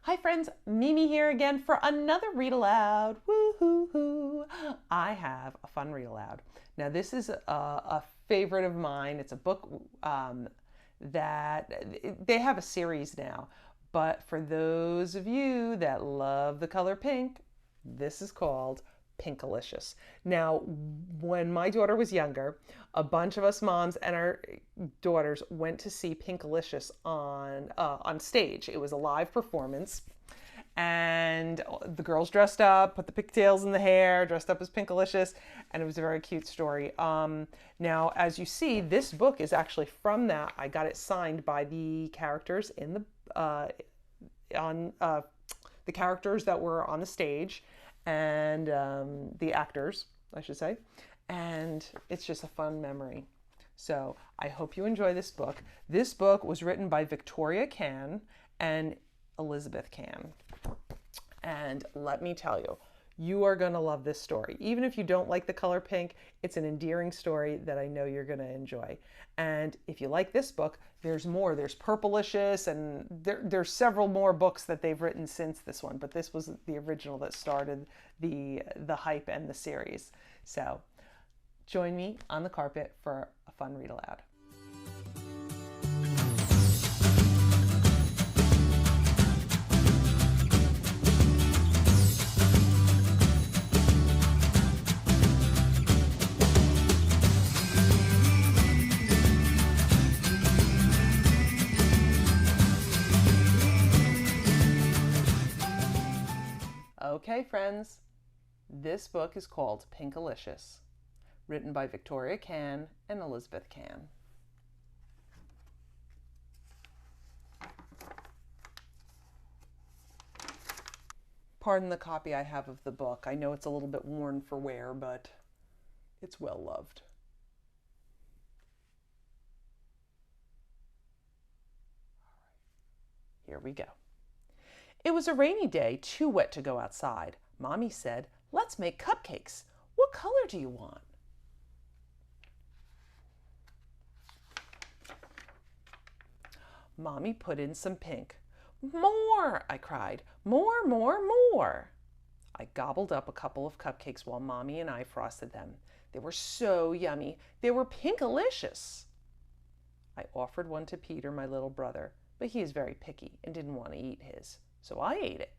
Hi friends, Mimi here again for another read aloud. Woo-hoo-hoo. I have a fun read aloud. Now this is a favorite of mine. It's a book that they have a series now. But for those of you that love the color pink, this is called Pinkalicious. Now, when my daughter was younger, a bunch of us moms and our daughters went to see Pinkalicious on stage. It was a live performance, and the girls dressed up, put the pigtails in the hair, dressed up as Pinkalicious, and it was a very cute story. Now, as you see, this book is actually from that. I got it signed by the characters in the the characters that were on the stage and the actors, I should say. And it's just a fun memory. So I hope you enjoy this book. This book was written by Victoria Kann and Elizabeth Kann. And let me tell you, you are going to love this story. Even if you don't like the color pink, it's an endearing story that I know you're going to enjoy. And if you like this book, there's more. There's Purplicious, and there's several more books that they've written since this one. But this was the original that started the hype and the series. So join me on the carpet for a fun read aloud. Okay, friends, this book is called Pinkalicious, written by Victoria Kann and Elizabeth Kann. Pardon the copy I have of the book. I know it's a little bit worn for wear, but it's well loved. All right, here we go. It was a rainy day, too wet to go outside. Mommy said, "Let's make cupcakes. What color do you want?" Mommy put in some pink. "More!" I cried. "More, more, more!" I gobbled up a couple of cupcakes while Mommy and I frosted them. They were so yummy. They were Pinkalicious. I offered one to Peter, my little brother, but he is very picky and didn't want to eat his. So I ate it.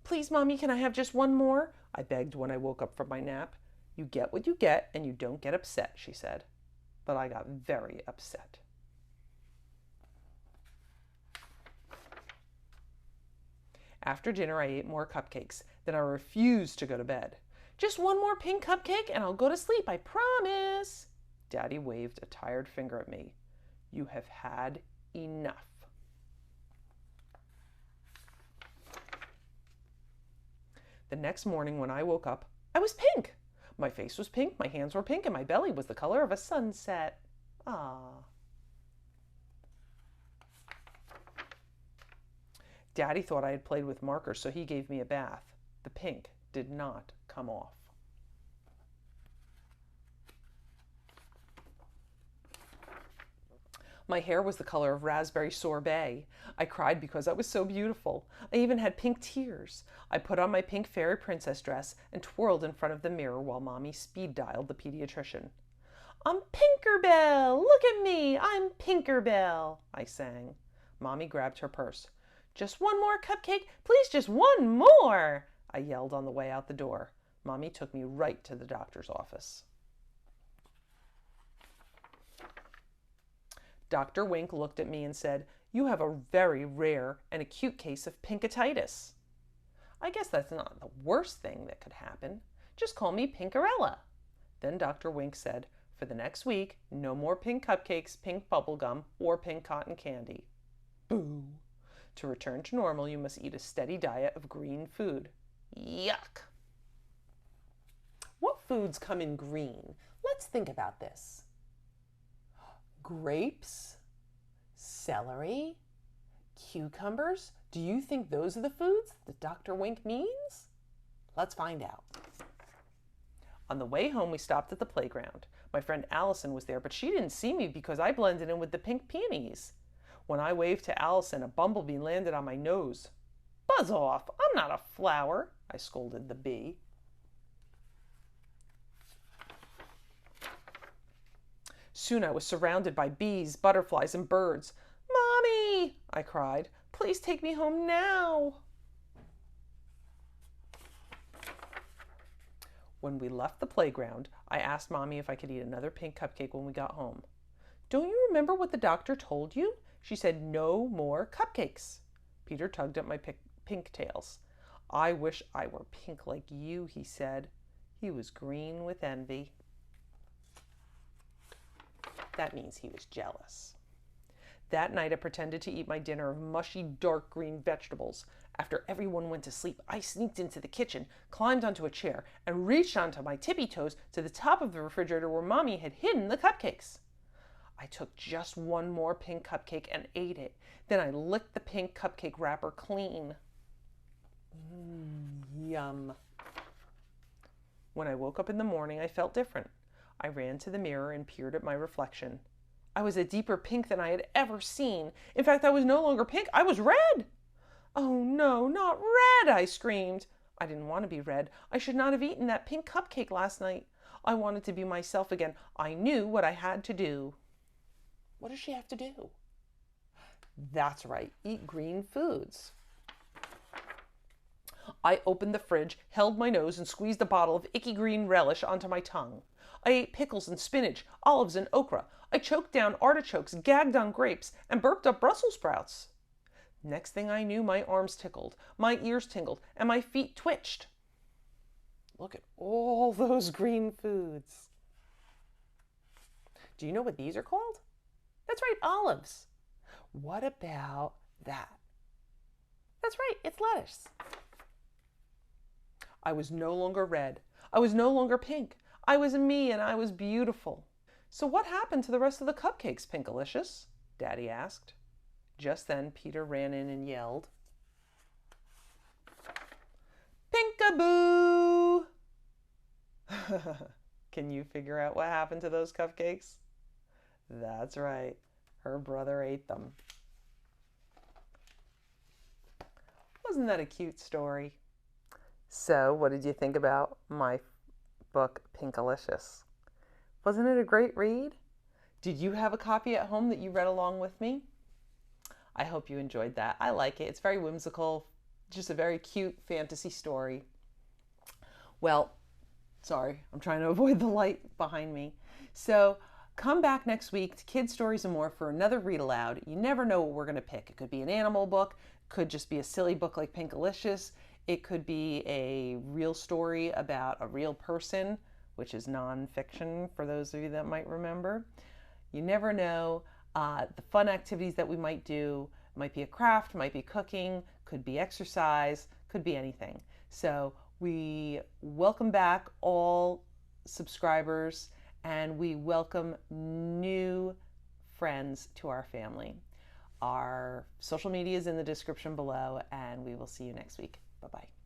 "Please, Mommy, can I have just one more?" I begged when I woke up from my nap. "You get what you get and you don't get upset," she said. But I got very upset. After dinner, I ate more cupcakes. Then I refused to go to bed. "Just one more pink cupcake and I'll go to sleep, I promise." Daddy waved a tired finger at me. "You have had enough." The next morning when I woke up, I was pink. My face was pink, my hands were pink, and my belly was the color of a sunset. Ah. Daddy thought I had played with markers, so he gave me a bath. The pink did not come off. My hair was the color of raspberry sorbet. I cried because I was so beautiful. I even had pink tears. I put on my pink fairy princess dress and twirled in front of the mirror while Mommy speed dialed the pediatrician. "I'm Pinkerbell! Look at me! I'm Pinkerbell!" I sang. Mommy grabbed her purse. "Just one more cupcake! Please, just one more!" I yelled on the way out the door. Mommy took me right to the doctor's office. Dr. Wink looked at me and said, "You have a very rare and acute case of pinkatitis." I guess that's not the worst thing that could happen. Just call me Pinkerella. Then Dr. Wink said, "For the next week, no more pink cupcakes, pink bubblegum, or pink cotton candy." Boo! To return to normal, you must eat a steady diet of green food. Yuck! What foods come in green? Let's think about this. Grapes, celery, cucumbers. Do you think those are the foods that Dr. Wink means? Let's find out. On the way home, we stopped at the playground. My friend Allison was there, but she didn't see me because I blended in with the pink peonies. When I waved to Allison, a bumblebee landed on my nose. Buzz off! I'm not a flower, I scolded the bee. Soon I was surrounded by bees, butterflies, and birds. Mommy, I cried, please take me home now. When we left the playground, I asked Mommy if I could eat another pink cupcake when we got home. Don't you remember what the doctor told you? She said no more cupcakes. Peter tugged at my pink tails. I wish I were pink like you, he said. He was green with envy. That means he was jealous. That night I pretended to eat my dinner of mushy, dark green vegetables. After everyone went to sleep, I sneaked into the kitchen, climbed onto a chair, and reached onto my tippy toes to the top of the refrigerator where Mommy had hidden the cupcakes. I took just one more pink cupcake and ate it. Then I licked the pink cupcake wrapper clean. Yum. When I woke up in the morning, I felt different. I ran to the mirror and peered at my reflection. I was a deeper pink than I had ever seen. In fact, I was no longer pink. I was red. Oh no, not red, I screamed. I didn't want to be red. I should not have eaten that pink cupcake last night. I wanted to be myself again. I knew what I had to do. What does she have to do? That's right, eat green foods. I opened the fridge, held my nose, and squeezed a bottle of icky green relish onto my tongue. I ate pickles and spinach, olives and okra. I choked down artichokes, gagged on grapes, and burped up Brussels sprouts. Next thing I knew, my arms tickled, my ears tingled, and my feet twitched. Look at all those green foods. Do you know what these are called? That's right, olives. What about that? That's right, it's lettuce. I was no longer red. I was no longer pink. I was me and I was beautiful. So what happened to the rest of the cupcakes, Pinkalicious? Daddy asked. Just then, Peter ran in and yelled, Pinkaboo! Can you figure out what happened to those cupcakes? That's right, her brother ate them. Wasn't that a cute story? So, what did you think about my book, Pinkalicious? Wasn't it a great read? Did you have a copy at home that you read along with me? I hope you enjoyed that. I like it. It's very whimsical, just a very cute fantasy story. Well, sorry, I'm trying to avoid the light behind me. So, come back next week to Kids Stories and More for another read aloud. You never know what we're going to pick. It could be an animal book, could just be a silly book like Pinkalicious. It could be a real story about a real person, which is nonfiction for those of you that might remember. You never know. The fun activities that we might do might be a craft, might be cooking, could be exercise, could be anything. So we welcome back all subscribers and we welcome new friends to our family. Our social media is in the description below and we will see you next week. Bye-bye.